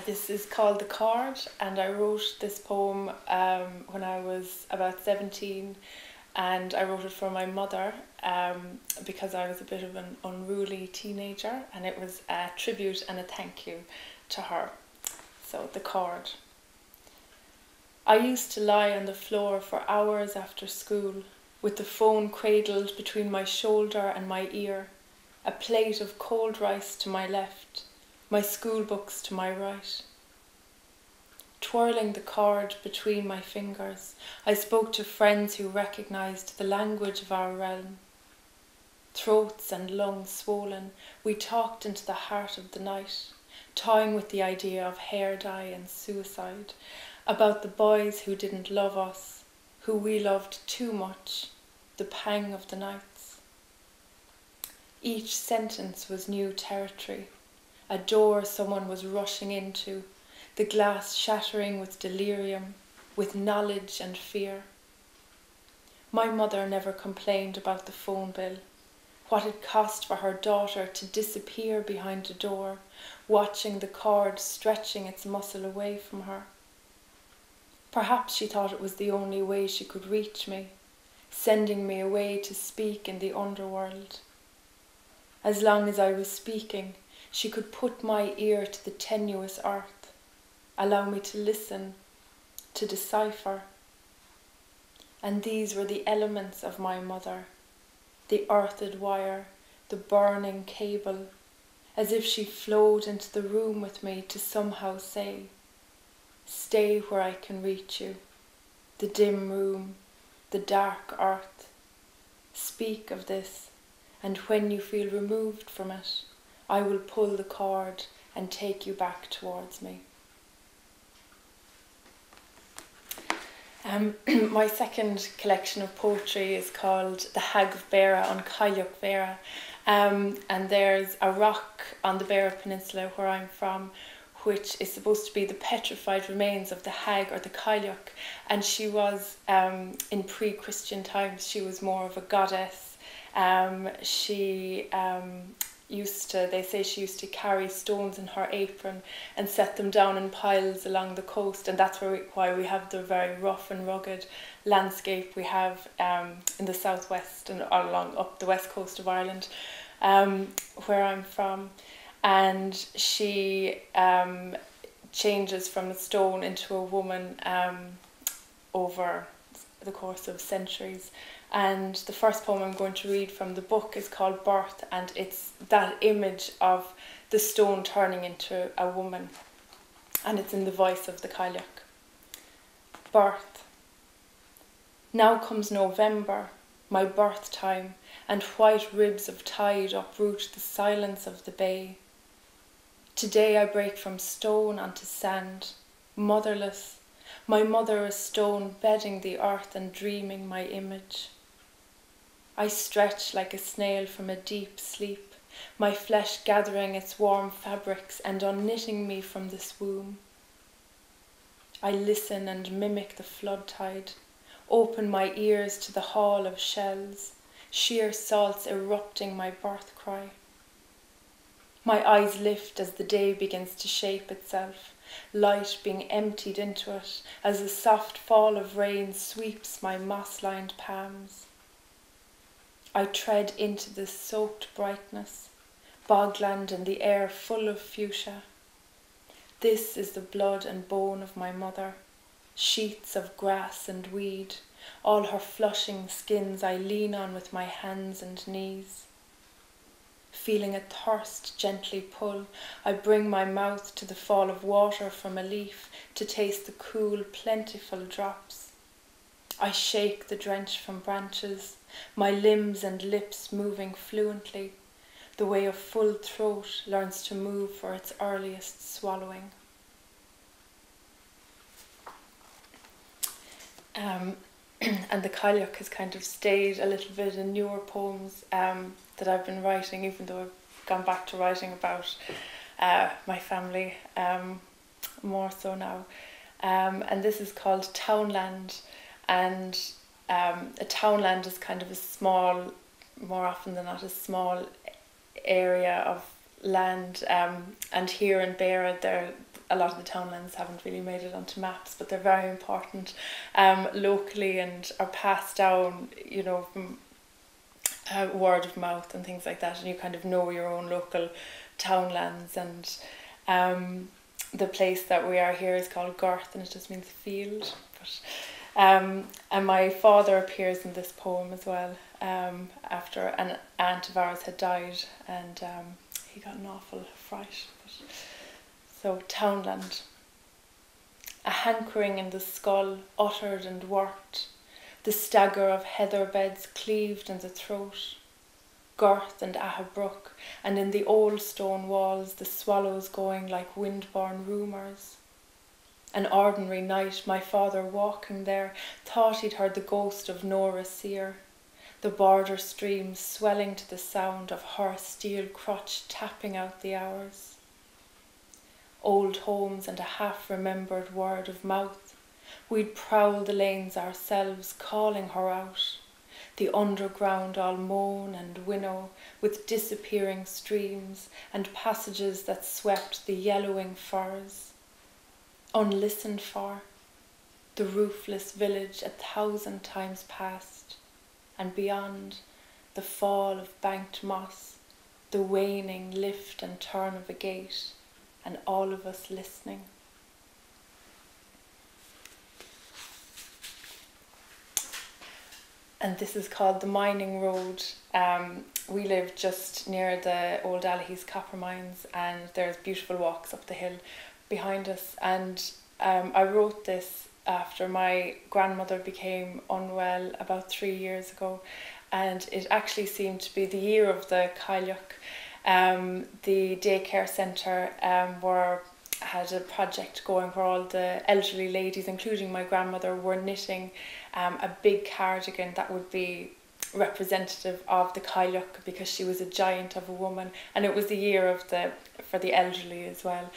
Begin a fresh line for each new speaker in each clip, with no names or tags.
This is called The Cord, and I wrote this poem when I was about 17, and I wrote it for my mother because I was a bit of an unruly teenager, and it was a tribute and a thank you to her. So, The Cord. I used to lie on the floor for hours after school, with the phone cradled between my shoulder and my ear, a plate of cold rice to my left, my school books to my right. Twirling the cord between my fingers, I spoke to friends who recognised the language of our realm. Throats and lungs swollen, we talked into the heart of the night, toying with the idea of hair dye and suicide, about the boys who didn't love us, who we loved too much, the pang of the nights. Each sentence was new territory, a door someone was rushing into, the glass shattering with delirium, with knowledge and fear. My mother never complained about the phone bill, what it cost for her daughter to disappear behind a door, watching the cord stretching its muscle away from her. Perhaps she thought it was the only way she could reach me, sending me away to speak in the underworld. As long as I was speaking, she could put my ear to the tenuous earth, allow me to listen, to decipher. And these were the elements of my mother, the earthed wire, the burning cable, as if she flowed into the room with me to somehow say, stay where I can reach you, the dim room, the dark earth. Speak of this, and when you feel removed from it, I will pull the cord and take you back towards me. My second collection of poetry is called The Hag of Beara on Cailleach Bhéarra, and there's a rock on the Beara Peninsula where I'm from, which is supposed to be the petrified remains of the Hag or the Cailleach, and she was, in pre-Christian times, she was more of a goddess. They say she used to carry stones in her apron and set them down in piles along the coast, and that's why we have the very rough and rugged landscape we have in the southwest and along up the west coast of Ireland, where I'm from. And she changes from a stone into a woman over the course of centuries. And the first poem I'm going to read from the book is called Birth, and it's that image of the stone turning into a woman, and it's in the voice of the Cailleach. Birth. Now comes November, my birth time, and white ribs of tide uproot the silence of the bay. Today I break from stone onto sand, motherless, my mother a stone bedding the earth and dreaming my image. I stretch like a snail from a deep sleep, my flesh gathering its warm fabrics and unknitting me from this womb. I listen and mimic the flood tide, open my ears to the haul of shells, sheer salts erupting my birth cry. My eyes lift as the day begins to shape itself, light being emptied into it as a soft fall of rain sweeps my moss-lined palms. I tread into this soaked brightness, bogland and the air full of fuchsia. This is the blood and bone of my mother, sheets of grass and weed, all her flushing skins I lean on with my hands and knees. Feeling a thirst gently pull, I bring my mouth to the fall of water from a leaf to taste the cool, plentiful drops. I shake the drench from branches, my limbs and lips moving fluently, the way a full throat learns to move for its earliest swallowing. And the Cailleach has kind of stayed a little bit in newer poems that I've been writing, even though I've gone back to writing about my family more so now. And this is called Townland, and a townland is kind of a small, more often than not, a small area of land, and here in Beara a lot of the townlands haven't really made it onto maps, but they're very important locally and are passed down, you know, from word of mouth and things like that, and you kind of know your own local townlands. And the place that we are here is called Garth, and it just means field. But and my father appears in this poem as well, after an aunt of ours had died, and he got an awful fright. So, Townland. A hankering in the skull, uttered and worked, the stagger of heather beds cleaved in the throat, Garth and Ahabrook, and in the old stone walls the swallows going like wind-borne rumours. An ordinary night, my father walking there thought he'd heard the ghost of Nora Sear, the border streams swelling to the sound of her steel crotch tapping out the hours. Old homes and a half-remembered word of mouth, we'd prowl the lanes ourselves, calling her out. The underground all moan and winnow, with disappearing streams and passages that swept the yellowing firs. Unlistened for, the roofless village 1,000 times past, and beyond, the fall of banked moss, the waning lift and turn of a gate, and all of us listening. And this is called The Mining Road. We live just near the old Allihies copper mines, and there's beautiful walks up the hill behind us. And I wrote this after my grandmother became unwell about 3 years ago, and it actually seemed to be the year of the Cailleach. The daycare centre had a project going where all the elderly ladies, including my grandmother, were knitting a big cardigan that would be representative of the Cailleach, because she was a giant of a woman, and it was the year of for the elderly as well.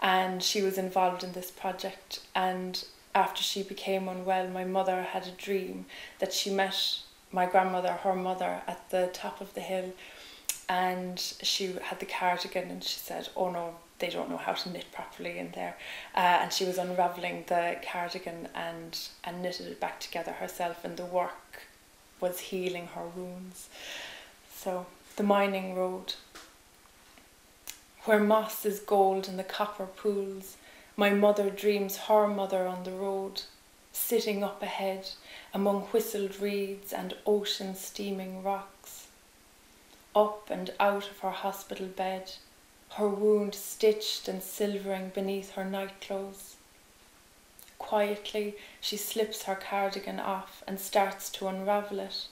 And she was involved in this project, and after she became unwell, my mother had a dream that she met my grandmother, her mother, at the top of the hill, and she had the cardigan, and she said, oh no, they don't know how to knit properly in there. And she was unravelling the cardigan and knitted it back together herself, and the work was healing her wounds. So, The Mining Road. Where moss is gold in the copper pools, my mother dreams her mother on the road, sitting up ahead among whistled reeds and ocean steaming rocks. Up and out of her hospital bed, her wound stitched and silvering beneath her nightclothes. Quietly, she slips her cardigan off and starts to unravel it,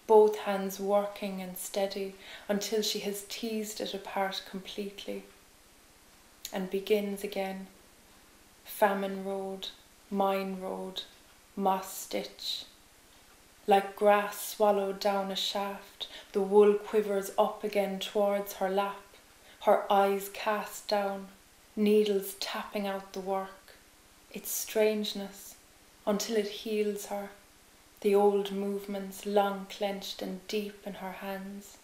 both hands working and steady until she has teased it apart completely, and begins again. Famine road, mine road, moss stitch. Like grass swallowed down a shaft, the wool quivers up again towards her lap, her eyes cast down, needles tapping out the work, its strangeness, until it heals her, the old movements long clenched and deep in her hands.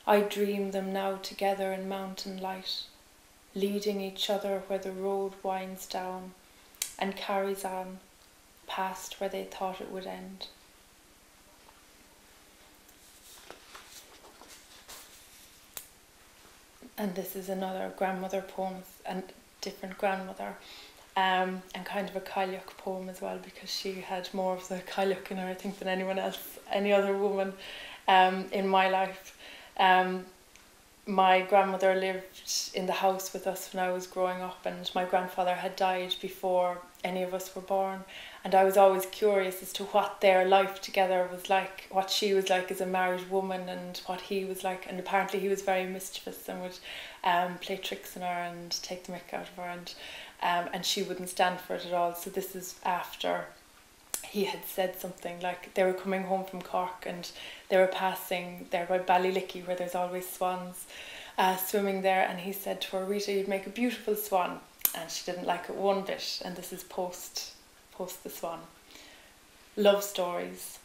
I dream them now together in mountain light, leading each other where the road winds down and carries on, past where they thought it would end. And this is another grandmother poem, and different grandmother, and kind of a Cailleach poem as well, because she had more of the Cailleach in her, I think, than anyone else, any other woman in my life. My grandmother lived in the house with us when I was growing up, and my grandfather had died before any of us were born, and I was always curious as to what their life together was like, what she was like as a married woman and what he was like. And apparently he was very mischievous and would play tricks on her and take the mick out of her, and she wouldn't stand for it at all. So this is after he had said something like, they were coming home from Cork and they were passing there by Ballycrovane, where there's always swans swimming there, and he said to her, Rita, you'd make a beautiful swan. And she didn't like it one bit, and this is post the swan. Love stories.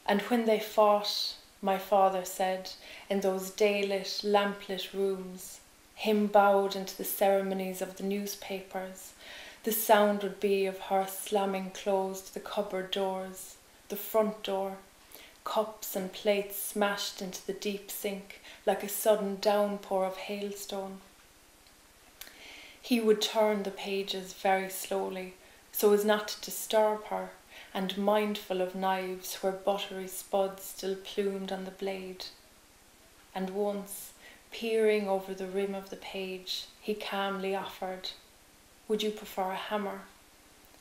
And when they fought, my father said, in those daylit, lamplit rooms, him bowed into the ceremonies of the newspapers. The sound would be of her slamming closed the cupboard doors, the front door, cups and plates smashed into the deep sink like a sudden downpour of hailstone. He would turn the pages very slowly, so as not to disturb her, and mindful of knives where buttery spuds still plumed on the blade. And once, peering over the rim of the page, he calmly offered, "Would you prefer a hammer?"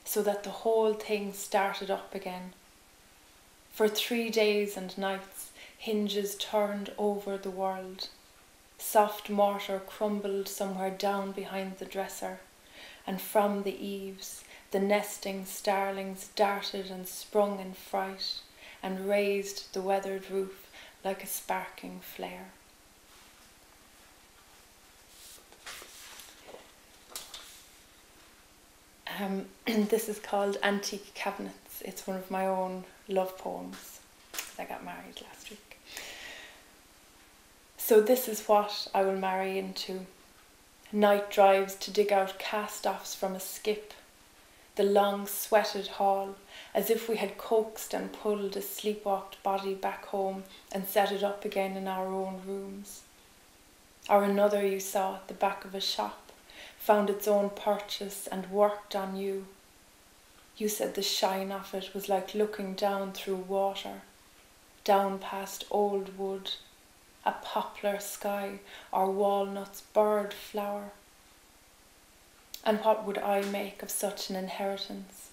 so that the whole thing started up again. For 3 days and nights, hinges turned over the world. Soft mortar crumbled somewhere down behind the dresser, and from the eaves the nesting starlings darted and sprung in fright, and raised the weathered roof like a sparking flare. This is called Antique Cabinets. It's one of my own love poems, because I got married last week. So this is what I will marry into. Night drives to dig out cast-offs from a skip. The long sweated hall, as if we had coaxed and pulled a sleepwalked body back home and set it up again in our own rooms. Or another you saw at the back of a shop, found its own purchase and worked on you. You said the shine of it was like looking down through water, down past old wood, a poplar sky or walnut's bird flower. And what would I make of such an inheritance?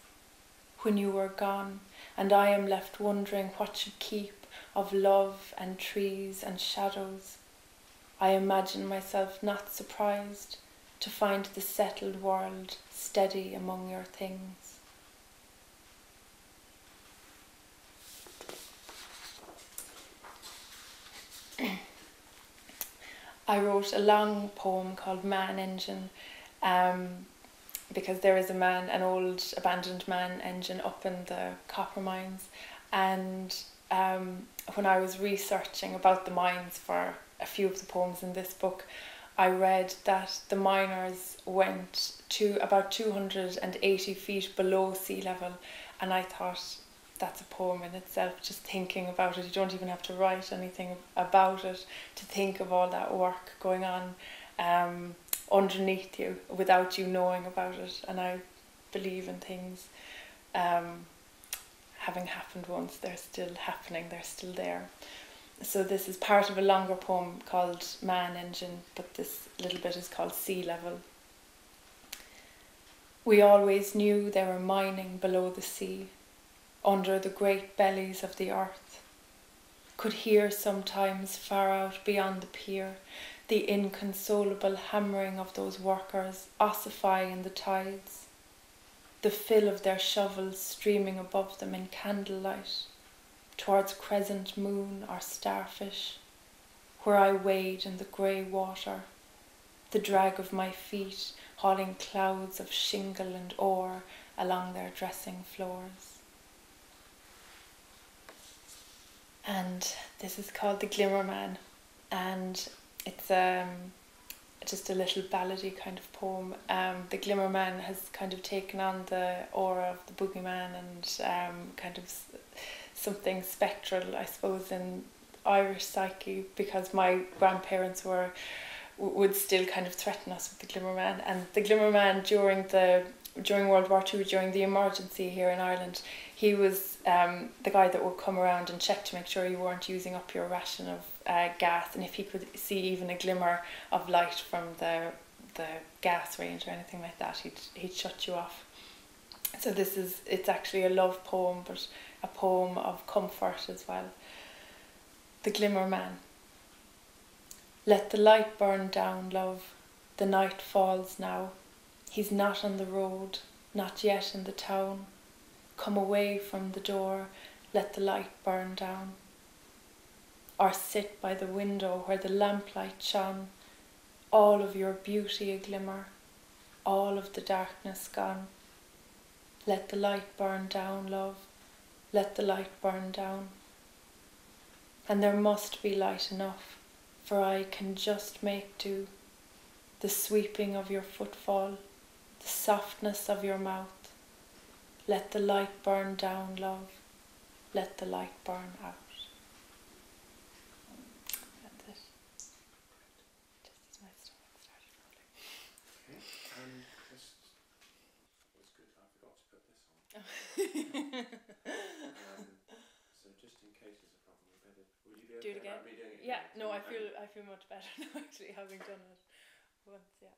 When you were gone, and I am left wondering what should keep of love and trees and shadows, I imagine myself not surprised to find the settled world steady among your things. I wrote a long poem called Man Engine because there is an old abandoned man engine up in the copper mines, and when I was researching about the mines for a few of the poems in this book, I read that the miners went to about 280 feet below sea level, and I thought, that's a poem in itself, just thinking about it. You don't even have to write anything about it to think of all that work going on underneath you without you knowing about it. And I believe in things having happened once, they're still happening, they're still there. So this is part of a longer poem called Man Engine, but this little bit is called Sea Level. We always knew they were mining below the sea, under the great bellies of the earth. Could hear sometimes far out beyond the pier the inconsolable hammering of those workers ossify in the tides, the fill of their shovels streaming above them in candlelight, towards crescent moon or starfish, where I wade in the grey water, the drag of my feet hauling clouds of shingle and ore along their dressing floors. And this is called The Glimmer Man, and it's just a little ballady kind of poem. The Glimmer Man has kind of taken on the aura of the boogeyman and kind of something spectral, I suppose, in Irish psyche, because my grandparents would still kind of threaten us with the Glimmer Man. And the Glimmer Man during World War II, during the emergency here in Ireland, he was the guy that would come around and check to make sure you weren't using up your ration of gas, and if he could see even a glimmer of light from the gas range or anything like that, he'd shut you off. So it's actually a love poem, but a poem of comfort as well. The Glimmer Man. Let the light burn down, love. The night falls now. He's not on the road, not yet in the town. Come away from the door, let the light burn down. Or sit by the window where the lamplight shone, all of your beauty a glimmer, all of the darkness gone. Let the light burn down, love, let the light burn down. And there must be light enough, for I can just make do. the sweeping of your footfall, the softness of your mouth. Let the light burn down, love. Let the light burn out. That's it. Just as my stomach started rolling.
Okay, it's good I forgot to put this on. So just in case there's a problem, would you be okay
Do it again?
about me doing it
Yeah,
again?
no, I feel much better now actually having done it once, yeah.